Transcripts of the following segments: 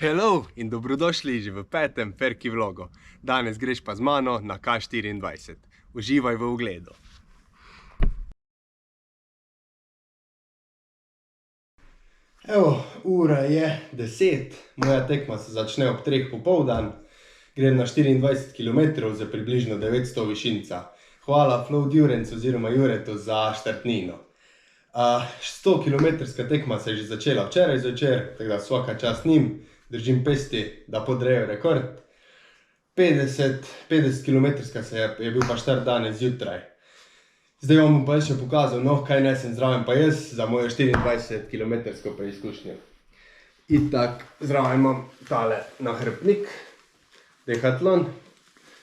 Hello in dobrodošli že v 5. Ferki vlogu. Danes greš pa z mano na K24. Uživaj v ogledu. Evo, ura je 10. Moja tekma se začne ob 3 popoldan. Grem na 24 km za približno 900 višinca. Hvala Flow Durance oziroma Juretu za štartnino. 100 km tekma se je že začela včeraj zvečer, tako da svaka čast njim. Držim pesti, da podrejo rekord. 50 km je bil pa štart danes zjutraj. Zdaj vam bom pa še pokazal, kaj nesem zraven pa jaz za mojo 24 km preizkušnjo. Itak, zraven imam tale nahrbtnik, Decathlon.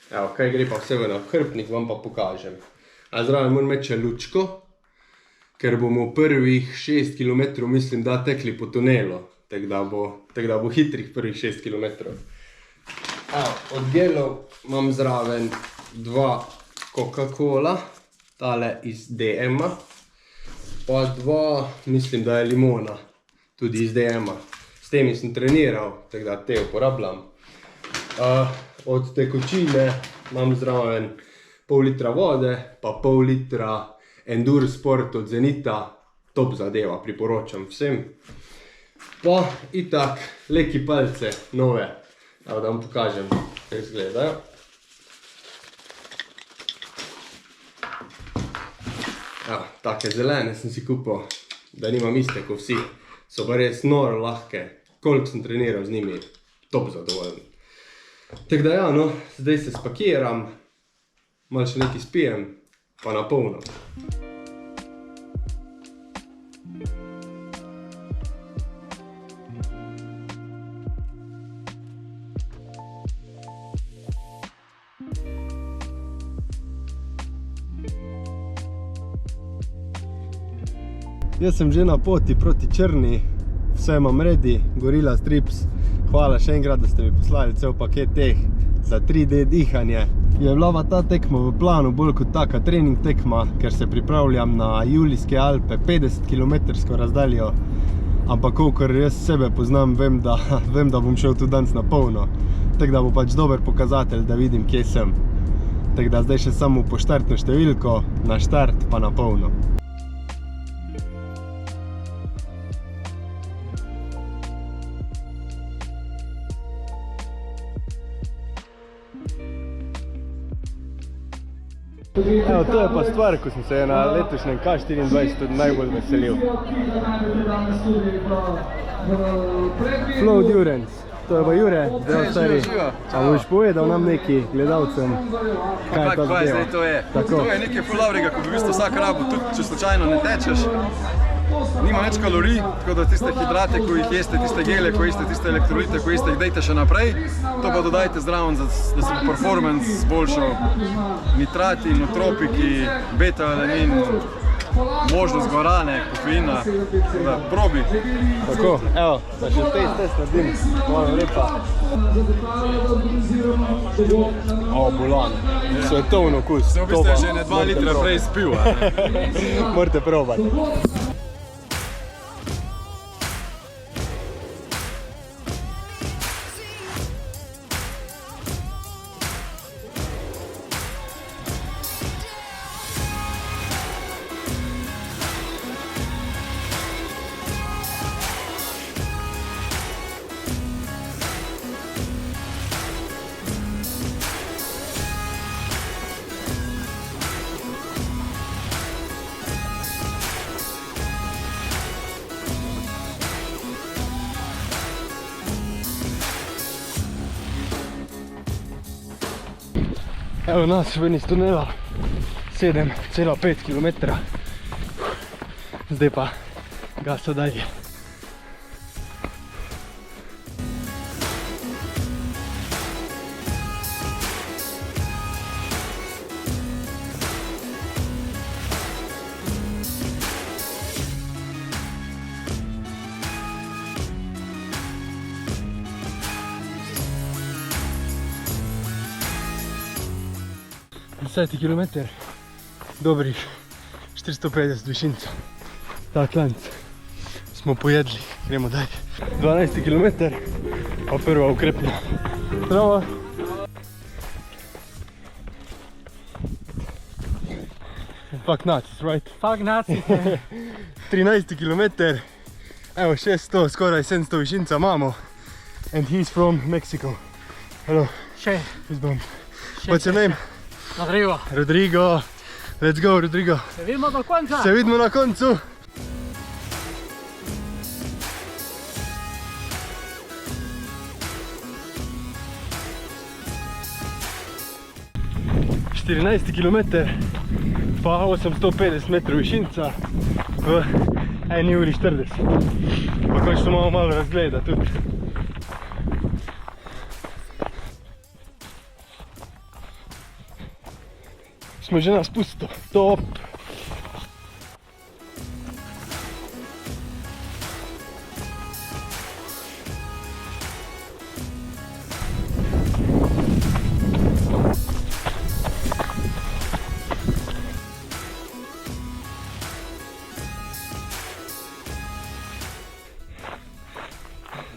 Evo, kaj gre pa vse v nahrbtnik, vam pa pokažem. Zraven moram imeti še lučko, ker bomo prvih 6 km, mislim, da tekli po tunelu. Tako da bo hitrih prvih 6 km. Od gelov imam zraven 2 Coca-Cola, tale iz DM-a, pa 2, mislim, da je limona, tudi iz DM-a. S temi sem treniral, tako da te uporabljam. Od tekočine imam zraven pol litra vode, pa pol litra Enduro Sport od Zenita, top zadeva, priporočam vsem. Pa itak leki palce, nove, da vam pokažem, kako izgledajo. Take zelene sem si kupil, da nimam iste kot vsi. So pa res noro lahke, koliko sem treniral z njimi, top zadovoljen. Tako da zdaj se spakiram, malo še nekaj spijem, pa na polno. Jaz sem že na poti proti Črni, vse imam ready, Gorilla Strips. Hvala še enkrat, da ste mi poslali cel paket teh za 3D dihanje. Je bila ta tekma v planu bolj kot taka trening tekma, ker se pripravljam na Julijske Alpe, 50 km razdaljo. Ampak kolikor jaz sebe poznam, vem, da bom šel tu danes na polno. Tako da bo pač dober pokazatelj, da vidim, kje sem. Tako da zdaj še samo po štartno številko, na štart pa na polno. Evo, to je pa stvar, ko sem se na letošnjem K24 tudi najbolj veselil. Flow Durance, to je pa Jure, zdrav stari. A boš povedal nam nekaj gledalcem, kaj je ta zadeva? To je nekaj ful dobrega, ko bi v bistvu vsak rabo, tudi če slučajno ne tečeš. Nima več kalorij, tako da tiste hidrate, ko jih jeste, tiste gele, ko jeste, tiste elektrolite, ko jeste, jih dejte še naprej. To pa dodajte zraven, da se bo performance zboljšal. Nitrati, nootropiki, beta-alanin, možnost guarane, kofeina, da probi. Tako, evo, da še test naredim, hvala lepa. Bolan, svetovno okus. Sem v bistvu že ne 2 litra prej spil. Morate probati. Evo nas ven iz tunela, 7,5 km. Zdaj pa gaso dalje. Deseti kilometer, dobrih 450 višinca. Ta klanc smo pojedli, gremo dalje. 12 km, Pa prva ukrepna. Zdravo. Fuck nuts, right? Fuck Nazi. 13 km. Evo 600, skoraj 700 višinca imamo. And he's from Mexico. Hello, Še. he's from. What's your name? Rodrigo. Rodrigo. Let's go, Rodrigo. Se vidimo do konca. Se vidimo na koncu. Štirinajsti kilometer, pa 850 metrov višinca v 1 uri 40. Pa končno imamo malo razgleda tudi. Smo že na spustu, top!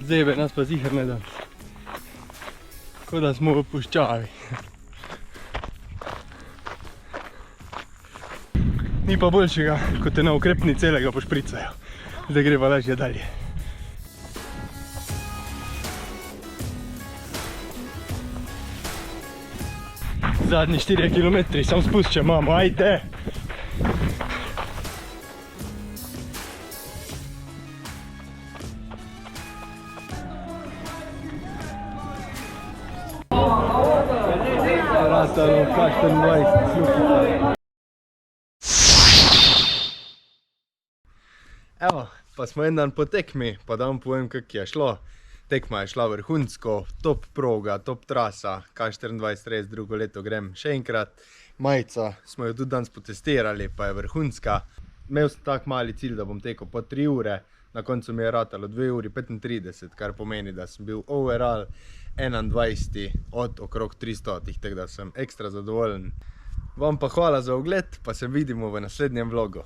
Zebe nas pa ziher ne danes. Ko da smo v puščavi. Ni pa boljšega, kot te na ukrepni celega pošpricajo. Zdaj greva lažje dalje. Zadnji 4 kilometri, sam spust še imamo, ajde! Ratalo K24, slukica. Evo, pa smo en dan po tekmi, pa da vam povem, kako je šlo. Tekma je šla vrhunsko, top proga, top trasa, K24 res drugo leto grem še enkrat. Majica smo jo tudi danes potestirali, pa je vrhunska. Imel sem tak mali cilj, da bom tekel po 3 ure, na koncu mi je ratalo 2 uri 35, kar pomeni, da sem bil overall 21 od okrog 300, tako da sem ekstra zadovoljen. Vam pa hvala za ogled, pa se vidimo v naslednjem vlogu.